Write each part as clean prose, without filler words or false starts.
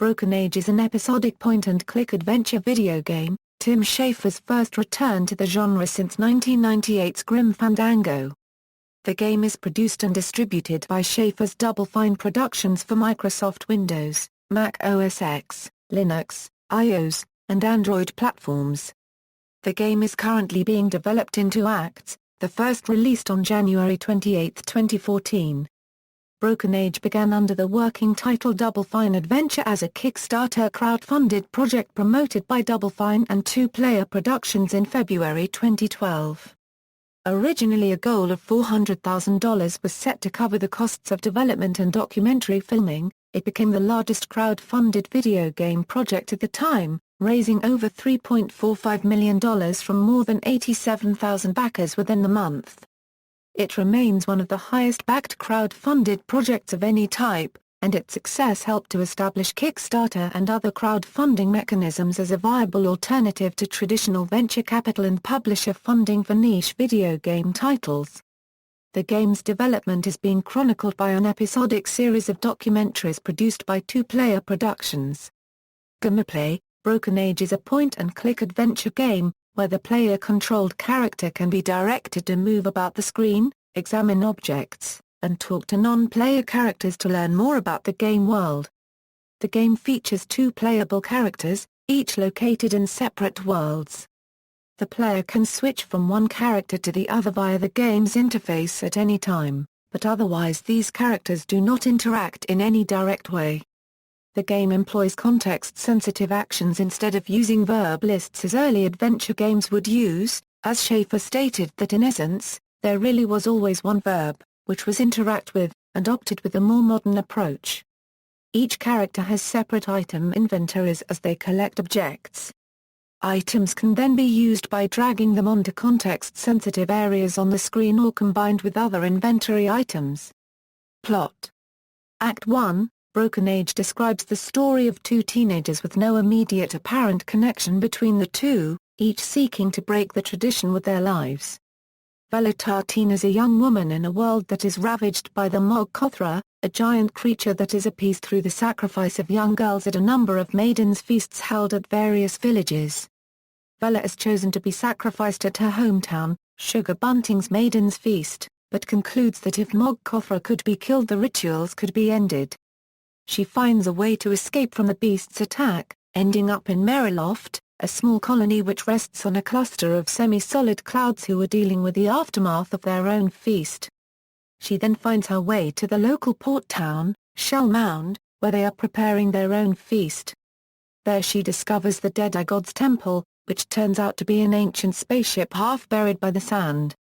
Broken Age is an episodic point-and-click adventure video game, Tim Schafer's first return to the genre since 1998's Grim Fandango. The game is produced and distributed by Schafer's Double Fine Productions for Microsoft Windows, Mac OS X, Linux, iOS, and Android platforms. The game is currently being developed in 2 acts, the first released on January 28, 2014. Broken Age began under the working title Double Fine Adventure as a Kickstarter crowdfunded project promoted by Double Fine and 2-Player Productions in February 2012. Originally a goal of $400,000 was set to cover the costs of development and documentary filming, it became the largest crowd-funded video game project at the time, raising over $3.45 million from more than 87,000 backers within the month. It remains one of the highest-backed crowd-funded projects of any type, and its success helped to establish Kickstarter and other crowdfunding mechanisms as a viable alternative to traditional venture capital and publisher funding for niche video game titles. The game's development is being chronicled by an episodic series of documentaries produced by 2-Player Productions. Gameplay: Broken Age is a point-and-click adventure game, where the player-controlled character can be directed to move about the screen, examine objects, and talk to non-player characters to learn more about the game world. The game features 2 playable characters, each located in separate worlds. The player can switch from one character to the other via the game's interface at any time, but otherwise these characters do not interact in any direct way. The game employs context-sensitive actions instead of using verb lists as early adventure games would use, as Schafer stated that in essence, there really was always one verb, which was interact with, and opted with a more modern approach. Each character has separate item inventories as they collect objects. Items can then be used by dragging them onto context-sensitive areas on the screen or combined with other inventory items. Plot: Act 1, Broken Age describes the story of 2 teenagers with no immediate apparent connection between the two, each seeking to break the tradition with their lives. Vela Tartine is a young woman in a world that is ravaged by the Mog Kothra, a giant creature that is appeased through the sacrifice of young girls at a number of maidens' feasts held at various villages. Vela is chosen to be sacrificed at her hometown, Sugar Bunting's Maiden's Feast, but concludes that if Mog Kothra could be killed the rituals could be ended. She finds a way to escape from the beast's attack, ending up in Meriloft, a small colony which rests on a cluster of semi-solid clouds who are dealing with the aftermath of their own feast. She then finds her way to the local port town, Shell Mound, where they are preparing their own feast. There she discovers the Dead God's Temple, which turns out to be an ancient spaceship half buried by the sand.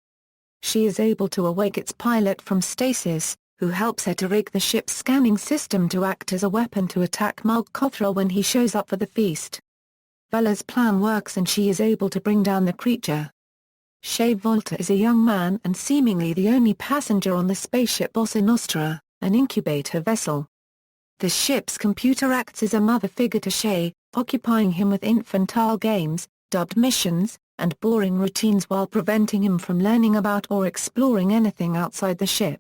She is able to awake its pilot from stasis, who helps her to rig the ship's scanning system to act as a weapon to attack Mog Kothra when he shows up for the feast. Vela's plan works and she is able to bring down the creature. Shea Volta is a young man and seemingly the only passenger on the spaceship Bossa Nostra, an incubator vessel. The ship's computer acts as a mother figure to Shea, occupying him with infantile games, dubbed missions, and boring routines while preventing him from learning about or exploring anything outside the ship.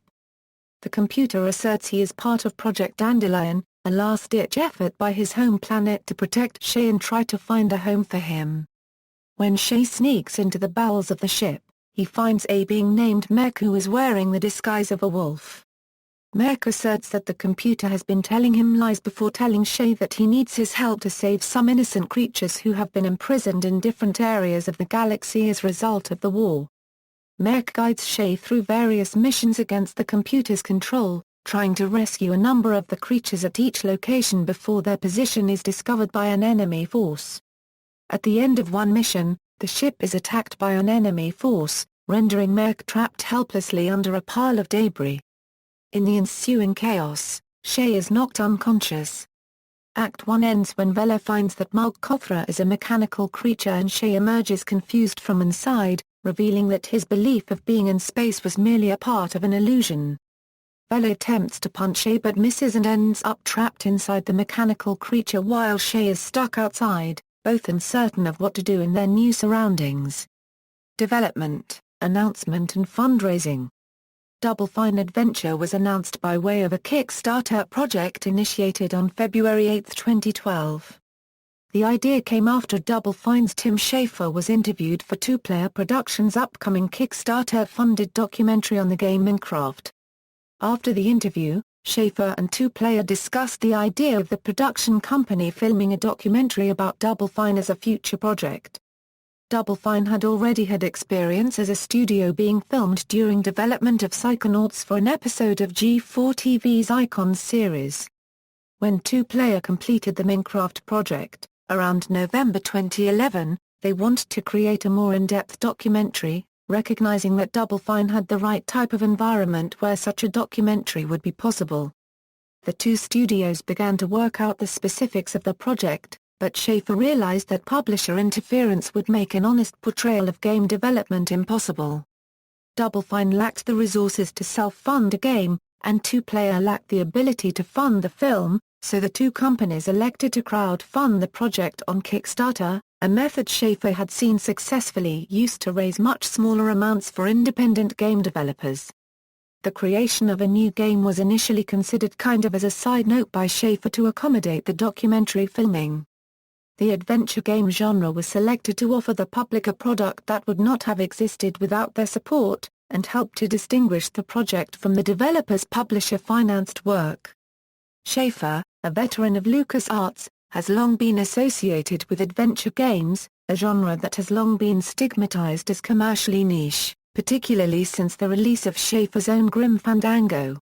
The computer asserts he is part of Project Dandelion, a last-ditch effort by his home planet to protect Shea and try to find a home for him. When Shea sneaks into the bowels of the ship, he finds a being named Merc who is wearing the disguise of a wolf. Merc asserts that the computer has been telling him lies before telling Shea that he needs his help to save some innocent creatures who have been imprisoned in different areas of the galaxy as a result of the war. Merc guides Shea through various missions against the computer's control, trying to rescue a number of the creatures at each location before their position is discovered by an enemy force. At the end of one mission, the ship is attacked by an enemy force, rendering Merc trapped helplessly under a pile of debris. In the ensuing chaos, Shea is knocked unconscious. Act 1 ends when Vela finds that Mog Kothra is a mechanical creature and Shea emerges confused from inside, revealing that his belief of being in space was merely a part of an illusion. Vela attempts to punch Shea but misses and ends up trapped inside the mechanical creature while Shea is stuck outside, both uncertain of what to do in their new surroundings. Development, announcement and fundraising. Double Fine Adventure was announced by way of a Kickstarter project initiated on February 8, 2012. The idea came after Double Fine's Tim Schafer was interviewed for Two Player Productions' upcoming Kickstarter-funded documentary on the game Minecraft. After the interview, Schafer and Two Player discussed the idea of the production company filming a documentary about Double Fine as a future project. Double Fine had already had experience as a studio being filmed during development of Psychonauts for an episode of G4 TV's Icons series. When Two Player completed the Minecraft project, around November 2011, they wanted to create a more in-depth documentary, recognizing that Double Fine had the right type of environment where such a documentary would be possible. The two studios began to work out the specifics of the project, but Schafer realized that publisher interference would make an honest portrayal of game development impossible. Double Fine lacked the resources to self-fund a game, and Two Player lacked the ability to fund the film, so the two companies elected to crowdfund the project on Kickstarter, a method Schafer had seen successfully used to raise much smaller amounts for independent game developers. The creation of a new game was initially considered kind of as a side note by Schafer to accommodate the documentary filming. The adventure game genre was selected to offer the public a product that would not have existed without their support, and help to distinguish the project from the developer's publisher-financed work. Schafer, a veteran of LucasArts, has long been associated with adventure games, a genre that has long been stigmatized as commercially niche, particularly since the release of Schafer's own Grim Fandango.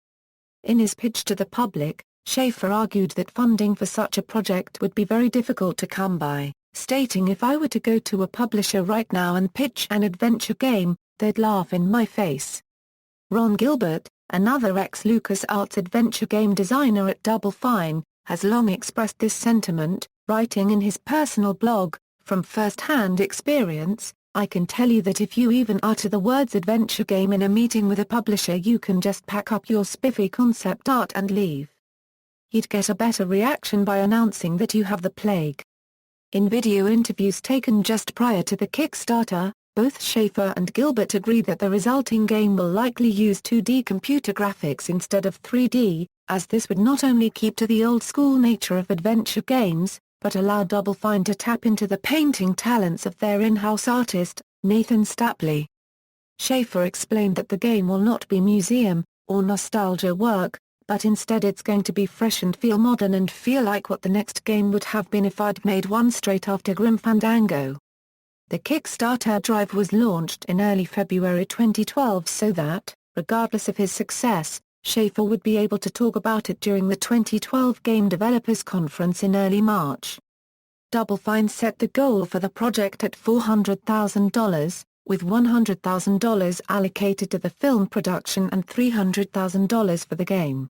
In his pitch to the public, Schafer argued that funding for such a project would be very difficult to come by, stating, "If I were to go to a publisher right now and pitch an adventure game, they'd laugh in my face." Ron Gilbert, another ex-LucasArts adventure game designer at Double Fine, has long expressed this sentiment, writing in his personal blog, "From first-hand experience, I can tell you that if you even utter the words adventure game in a meeting with a publisher, you can just pack up your spiffy concept art and leave. You'd get a better reaction by announcing that you have the plague." In video interviews taken just prior to the Kickstarter, both Schafer and Gilbert agree that the resulting game will likely use 2D computer graphics instead of 3D, as this would not only keep to the old-school nature of adventure games, but allow Double Fine to tap into the painting talents of their in-house artist, Nathan Stapley. Schafer explained that the game will not be museum or nostalgia work, but instead it's going to be fresh and feel modern and feel like what the next game would have been if I'd made one straight after Grim Fandango. The Kickstarter drive was launched in early February 2012 so that, regardless of his success, Schafer would be able to talk about it during the 2012 Game Developers Conference in early March. Double Fine set the goal for the project at $400,000, with $100,000 allocated to the film production and $300,000 for the game.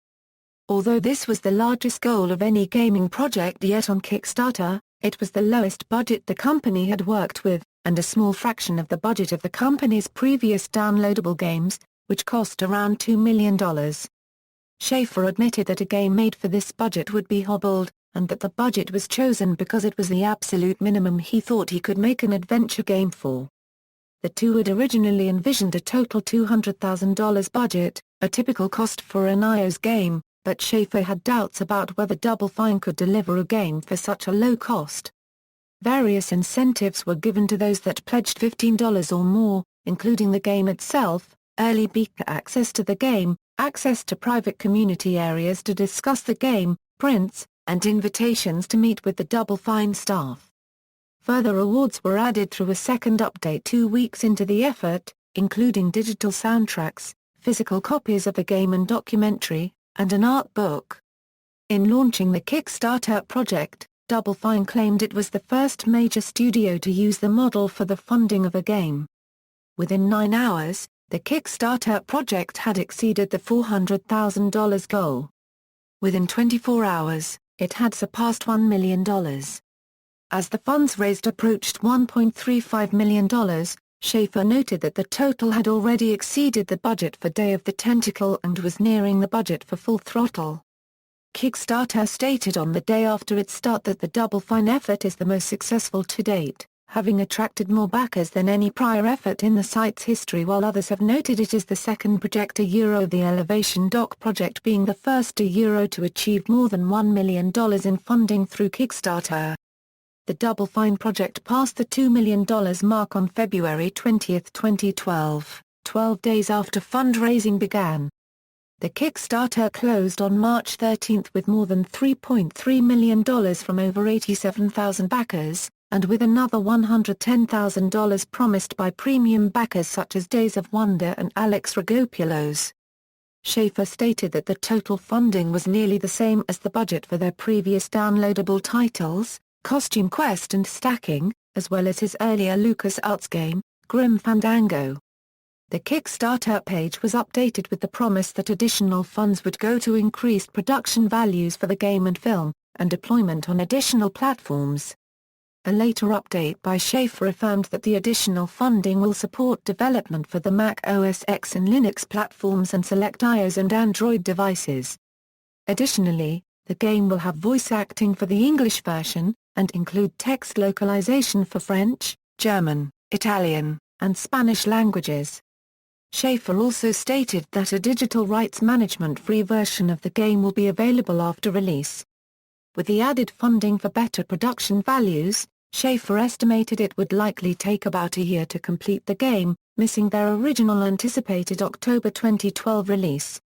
Although this was the largest goal of any gaming project yet on Kickstarter, it was the lowest budget the company had worked with, and a small fraction of the budget of the company's previous downloadable games, which cost around $2 million. Schafer admitted that a game made for this budget would be hobbled, and that the budget was chosen because it was the absolute minimum he thought he could make an adventure game for. The two had originally envisioned a total $200,000 budget, a typical cost for an iOS game, but Schafer had doubts about whether Double Fine could deliver a game for such a low cost. Various incentives were given to those that pledged $15 or more, including the game itself, early beta access to the game, access to private community areas to discuss the game, prints, and invitations to meet with the Double Fine staff. Further awards were added through a second update 2 weeks into the effort, including digital soundtracks, physical copies of the game and documentary, and an art book. In launching the Kickstarter project, Double Fine claimed it was the first major studio to use the model for the funding of a game. Within 9 hours, the Kickstarter project had exceeded the $400,000 goal. Within 24 hours, it had surpassed $1 million. As the funds raised approached $1.35 million, Schafer noted that the total had already exceeded the budget for Day of the Tentacle and was nearing the budget for Full Throttle. Kickstarter stated on the day after its start that the Double Fine effort is the most successful to date, having attracted more backers than any prior effort in the site's history, while others have noted it is the second project of the Elevation Dock project being the first to achieve more than $1 million in funding through Kickstarter. The Double Fine project passed the $2 million mark on February 20, 2012, 12 days after fundraising began. The Kickstarter closed on March 13 with more than $3.3 million from over 87,000 backers, and with another $110,000 promised by premium backers such as Days of Wonder and Alex Rogopoulos. Schafer stated that the total funding was nearly the same as the budget for their previous downloadable titles, Costume Quest and Stacking, as well as his earlier LucasArts game, Grim Fandango. The Kickstarter page was updated with the promise that additional funds would go to increased production values for the game and film, and deployment on additional platforms. A later update by Schafer affirmed that the additional funding will support development for the Mac OS X and Linux platforms and select iOS and Android devices. Additionally, the game will have voice acting for the English version, and include text localization for French, German, Italian, and Spanish languages. Schafer also stated that a digital rights management-free version of the game will be available after release. With the added funding for better production values, Schafer estimated it would likely take about a year to complete the game, missing their original anticipated October 2012 release.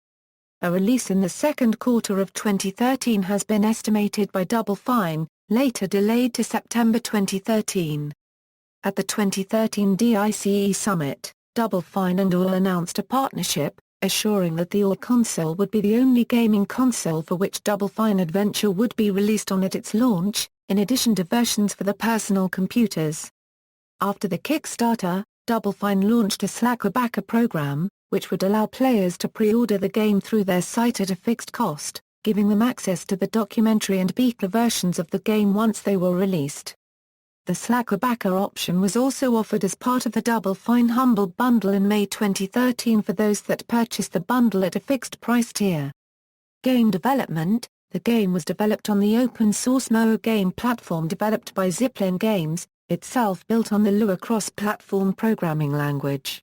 A release in the second quarter of 2013 has been estimated by Double Fine, later delayed to September 2013. At the 2013 DICE Summit, Double Fine and All announced a partnership, assuring that the All console would be the only gaming console for which Double Fine Adventure would be released on at its launch, in addition to versions for the personal computers. After the Kickstarter, Double Fine launched a Slacker backer program, which would allow players to pre-order the game through their site at a fixed cost, giving them access to the documentary and beta versions of the game once they were released. The Slacker backer option was also offered as part of the Double Fine Humble Bundle in May 2013 for those that purchased the bundle at a fixed price tier. Game development. The game was developed on the open-source Moa game platform developed by Zipline Games, itself built on the Lua cross-platform programming language.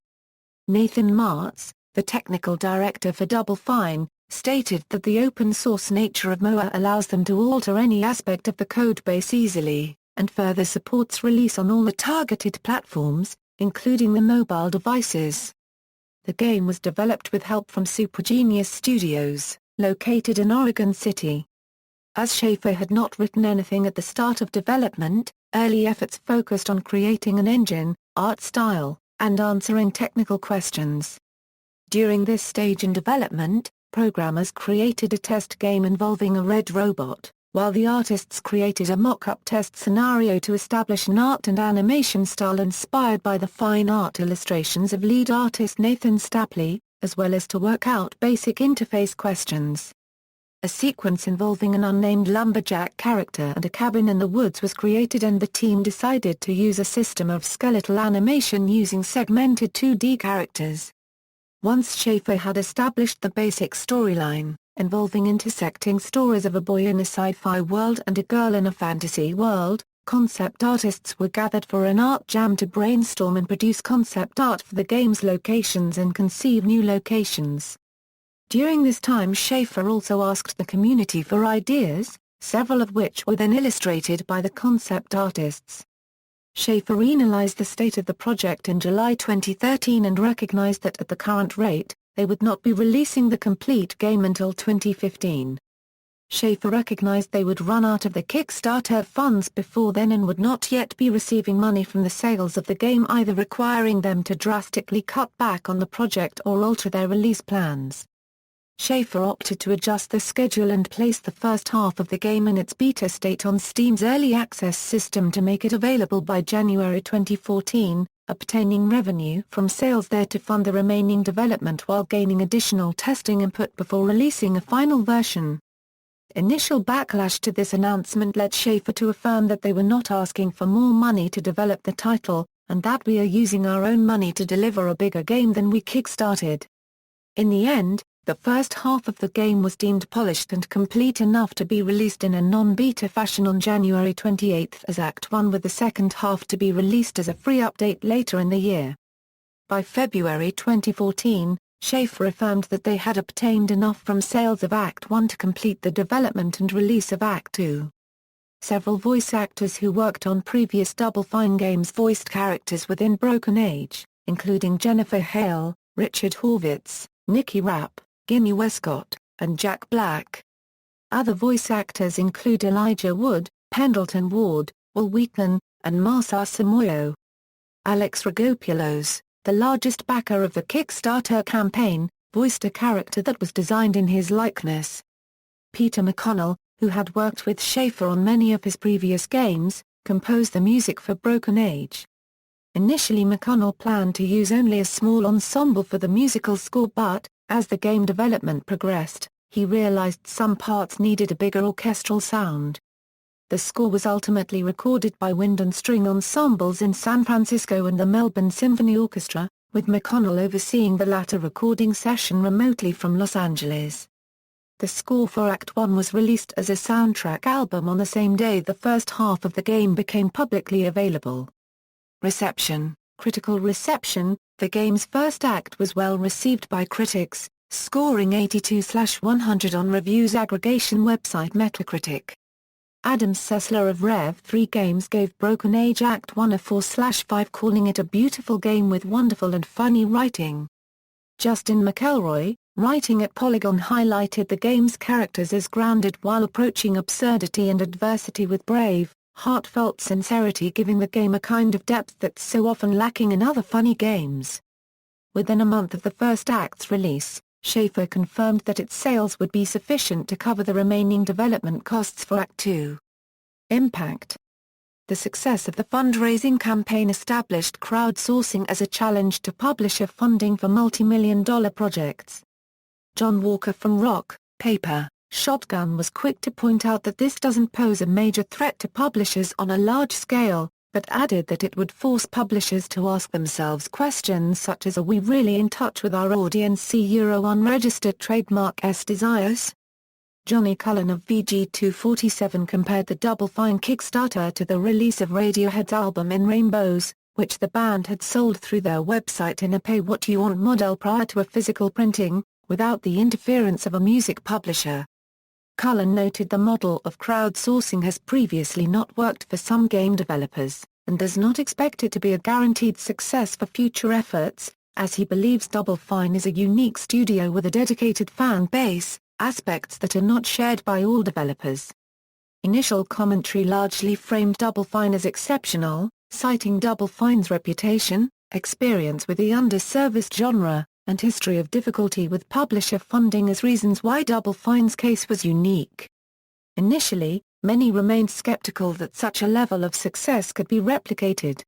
Nathan Martz, the technical director for Double Fine, stated that the open-source nature of Moa allows them to alter any aspect of the codebase easily, and further supports release on all the targeted platforms, including the mobile devices. The game was developed with help from Supergenius Studios, located in Oregon City. As Schafer had not written anything at the start of development, early efforts focused on creating an engine, art style, and answering technical questions. During this stage in development, programmers created a test game involving a red robot, while the artists created a mock-up test scenario to establish an art and animation style inspired by the fine art illustrations of lead artist Nathan Stapley, as well as to work out basic interface questions. A sequence involving an unnamed lumberjack character and a cabin in the woods was created, and the team decided to use a system of skeletal animation using segmented 2D characters. Once Schafer had established the basic storyline, involving intersecting stories of a boy in a sci-fi world and a girl in a fantasy world, concept artists were gathered for an art jam to brainstorm and produce concept art for the game's locations and conceive new locations. During this time, Schafer also asked the community for ideas, several of which were then illustrated by the concept artists. Schafer analyzed the state of the project in July 2013 and recognized that at the current rate, they would not be releasing the complete game until 2015. Schafer recognized they would run out of the Kickstarter funds before then and would not yet be receiving money from the sales of the game, either requiring them to drastically cut back on the project or alter their release plans. Schafer opted to adjust the schedule and place the first half of the game in its beta state on Steam's early access system to make it available by January 2014, obtaining revenue from sales there to fund the remaining development while gaining additional testing input before releasing a final version. Initial backlash to this announcement led Schafer to affirm that they were not asking for more money to develop the title, and that we are using our own money to deliver a bigger game than we kickstarted. In the end, The first half of the game was deemed polished and complete enough to be released in a non-beta fashion on January 28 as Act 1, with the second half to be released as a free update later in the year. By February 2014, Schafer affirmed that they had obtained enough from sales of Act 1 to complete the development and release of Act 2. Several voice actors who worked on previous Double Fine games voiced characters within Broken Age, including Jennifer Hale, Richard Horvitz, Nicky Rapp, Ginny Westcott, and Jack Black. Other voice actors include Elijah Wood, Pendleton Ward, Will Wheaton, and Marcia Samoyo. Alex Rogopoulos, the largest backer of the Kickstarter campaign, voiced a character that was designed in his likeness. Peter McConnell, who had worked with Schafer on many of his previous games, composed the music for Broken Age. Initially McConnell planned to use only a small ensemble for the musical score, but, as the game development progressed, he realized some parts needed a bigger orchestral sound. The score was ultimately recorded by wind and string ensembles in San Francisco and the Melbourne Symphony Orchestra, with McConnell overseeing the latter recording session remotely from Los Angeles. The score for Act 1 was released as a soundtrack album on the same day the first half of the game became publicly available. Reception. Critical reception. The game's first act was well received by critics, scoring 82/100 on reviews aggregation website Metacritic. Adam Sessler of Rev 3 Games gave Broken Age Act 1 a 4/5, calling it a beautiful game with wonderful and funny writing. Justin McElroy, writing at Polygon, highlighted the game's characters as grounded while approaching absurdity and adversity with brave, heartfelt sincerity, giving the game a kind of depth that's so often lacking in other funny games. Within a month of the first act's release, Schafer confirmed that its sales would be sufficient to cover the remaining development costs for Act 2. Impact. The success of the fundraising campaign established crowdsourcing as a challenge to publisher funding for multi-million-dollar projects. John Walker from Rock, Paper, Shotgun was quick to point out that this doesn't pose a major threat to publishers on a large scale, but added that it would force publishers to ask themselves questions such as, are we really in touch with our audience? See unregistered trademark desires? Johnny Cullen of VG247 compared the Double Fine Kickstarter to the release of Radiohead's album In Rainbows, which the band had sold through their website in a pay-what-you-want model prior to a physical printing, without the interference of a music publisher. Cullen noted the model of crowdsourcing has previously not worked for some game developers, and does not expect it to be a guaranteed success for future efforts, as he believes Double Fine is a unique studio with a dedicated fan base, aspects that are not shared by all developers. Initial commentary largely framed Double Fine as exceptional, citing Double Fine's reputation, experience with the underserviced genre, and history of difficulty with publisher funding as reasons why Double Fine's case was unique. Initially, many remained skeptical that such a level of success could be replicated.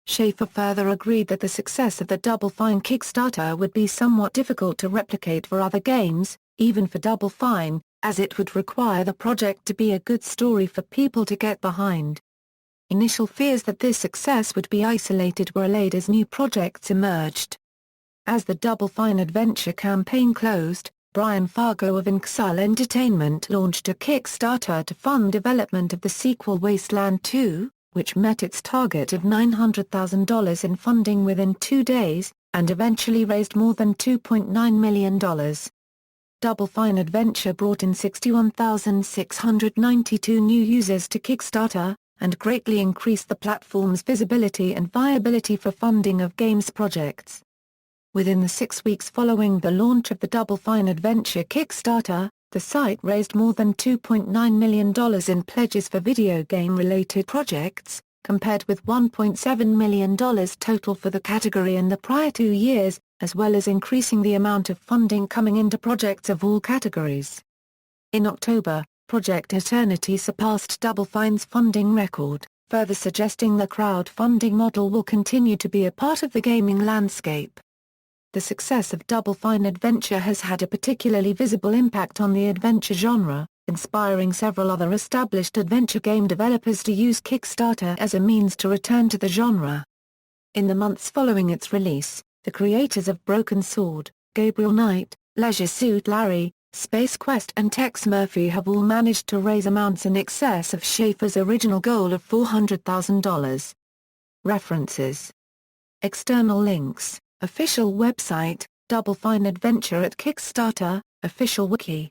Schafer further agreed that the success of the Double Fine Kickstarter would be somewhat difficult to replicate for other games, even for Double Fine, as it would require the project to be a good story for people to get behind. Initial fears that this success would be isolated were allayed as new projects emerged. As the Double Fine adventure campaign closed, Brian Fargo of Inxile Entertainment launched a Kickstarter to fund development of the sequel Wasteland 2, which met its target of $900,000 in funding within 2 days, and eventually raised more than $2.9 million. Double Fine Adventure brought in 61,692 new users to Kickstarter, and greatly increased the platform's visibility and viability for funding of games projects. Within the 6 weeks following the launch of the Double Fine Adventure Kickstarter, the site raised more than $2.9 million in pledges for video game-related projects, compared with $1.7 million total for the category in the prior 2 years, as well as increasing the amount of funding coming into projects of all categories. In October, Project Eternity surpassed Double Fine's funding record, further suggesting the crowdfunding model will continue to be a part of the gaming landscape. The success of Double Fine Adventure has had a particularly visible impact on the adventure genre, inspiring several other established adventure game developers to use Kickstarter as a means to return to the genre. In the months following its release, the creators of Broken Sword, Gabriel Knight, Leisure Suit Larry, Space Quest and Tex Murphy have all managed to raise amounts in excess of Schafer's original goal of $400,000. References. External links, official website, Double Fine Adventure at Kickstarter, official wiki.